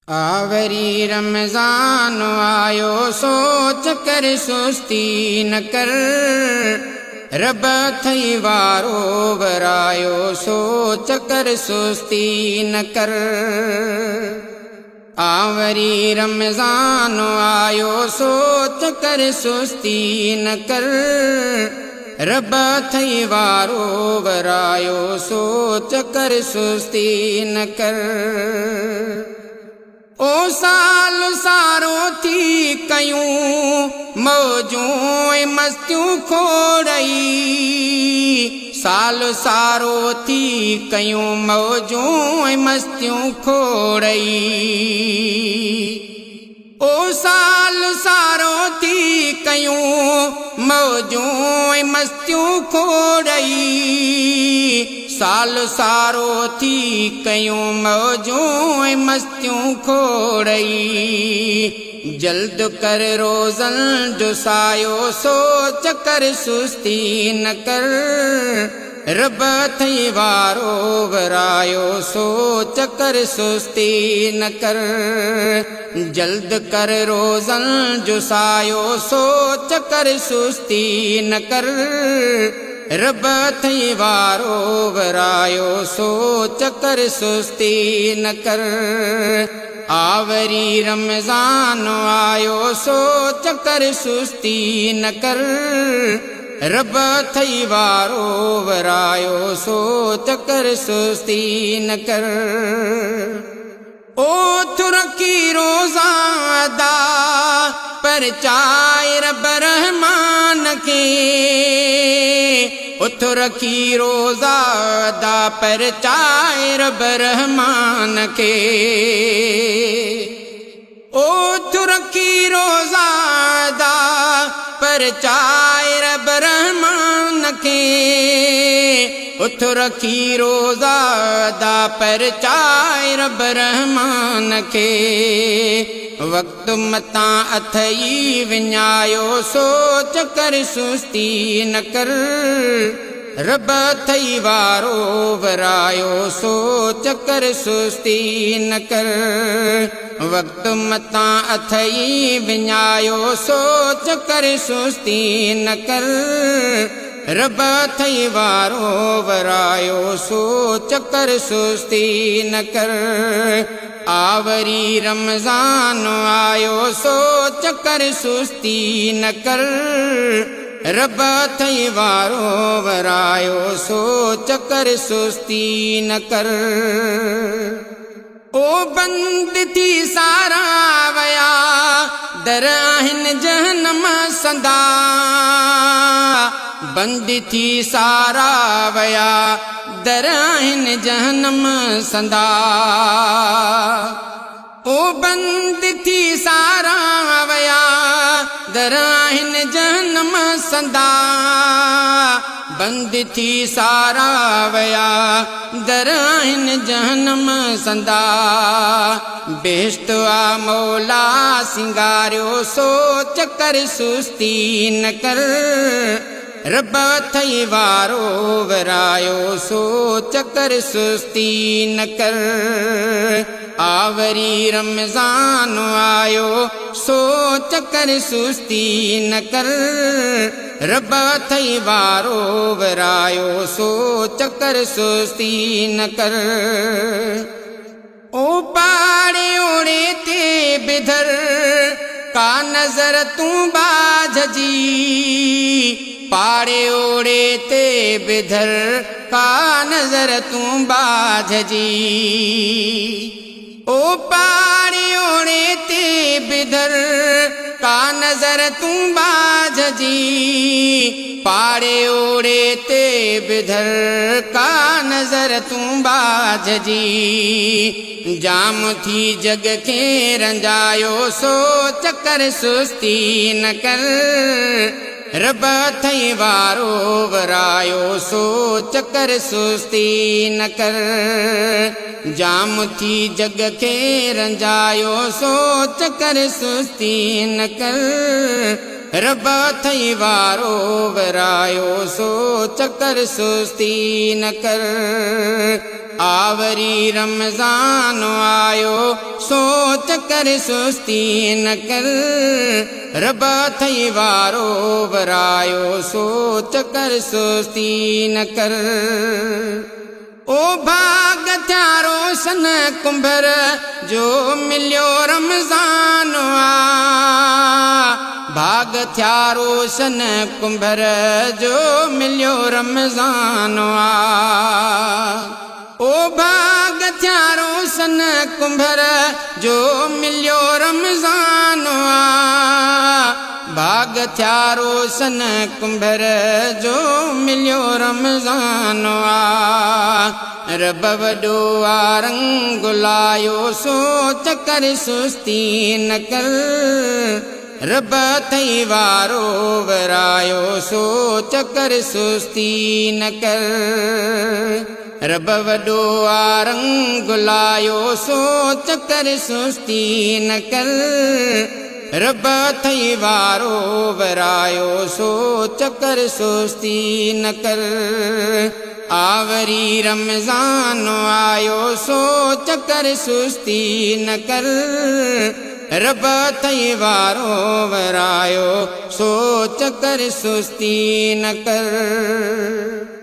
आवरी रमज़ान आयो सोच कर सुस्ती न कर। रब थई वारो वरायो सोच कर सुस्ती न कर। आवरी रमज़ान आयो सोच कर सुस्ती न कर। रब थई वारो वरायो सोच कर सुस्ती न कर। ओ साल सारो थी कयूं मौजूं मस्तियूं खोड़ई। साल सारो थी कयूं मौजूं मस्तियूं खोड़ई। ओ साल सारो थी कयूं मौजूं मस्तियूं खोड़ई। साल सारो थी कयूं मौजूं मस्तियूं खोड़ई। जल्द कर रोज़न जो सायो सोच कर सुस्ती न कर। रब थई वारो वरायो सोच कर सुस्ती न कर। जल्द कर रोज़न जो सायो सोच कर सुस्ती न कर। रब थई वारो वरायो सोच कर सुस्ती न कर। आवरी रमज़ान आयो सोच कर सुस्ती न कर। रब थई वारो वरायो सोच कर सुस्ती न कर। ओथ रखी रोज़ा अदा पर चाए रब रहमान के। उथ रखी रोज़ा अदा पर चाए रब रहमान के। ओथ रखी रोज़ा अदा पर चाए रब रहमान के। उथ रखी रोज़ा अदा पर चाए रब रहमान के। वक्त मता अथई विञायो सोच कर सुस्ती न कर। रब थई वारो वरायो सोच कर सुस्ती न कर। वक्त मता अथई विञायो सोच कर सुस्ती न कर। रब थई वारो वरायो सोच कर सुस्ती न कर। आवरी रमज़ान आयो सोच कर सुस्ती न कर। रब थई वारो वरायो सोच कर सुस्ती न कर। ओ बंद थी सारा वया दर आहिन जहन्नम संदा। बंद थी सारा वया दर आहिन जहन्नम संदा। ओ बंद थी सारा वया दर आहिन जहन्नम संदा। बंद थी सारा वया दर आहिन जहन्नम संदा। बेश्त आ मौला सिंगारियो सोच कर सुस्ती न कर। रब थई वारो वरायो सोच कर सुस्ती न कर। आवरी रमज़ान आयो सोच कर सुस्ती न कर। रब थई वारो वरायो सोच कर सुस्ती न कर। ओ पाड़े ओड़े ते बिधर का नजर तू बाझ जी। पाड़े ओड़े ते बिधर का नजर तू बाझ जी। ओ पाड़े ओड़े ते बिधर का नजर तू बाझ जी। पाड़े ओड़े ते बिधर का नजर तू बाझ जी। जाम थी जग खे रंजायो सोच कर सुस्ती न कर। रब थई वारो वरायो सोच कर सुस्ती न कर। जाम थी जग खे रंजायो सोच कर सुस्ती न कर। रब थई वारो वरायो सोच कर सुस्ती न कर। आवरी रमज़ान आयो सोच कर सुस्ती न कर रब थई वारो वरायो सोच कर सुस्ती न कर ओ भाग थिया रोशन कुंभर जो मिलियो रमज़ान भाग थिया रोशन कुंभर जो मिलियो रमज़ान ओ भाग थिया रोशन कुंभर जो मिलियो रमज़ान भाग थिया रोशन कुंभर जो मिलियो रमज़ान रब वॾो रंग लायो सोच कर सुस्ती न कर रब थई वारो वरायो सोच कर सुस्ती न कर रब वॾो रंग लायो सोच कर सुस्ती न कर रब थई वारो वरायो सोच कर सुस्ती न कर आवरी रमज़ान आयो सोच कर सुस्ती न कर रब थई वारो वरायो सोच कर सुस्ती न कर।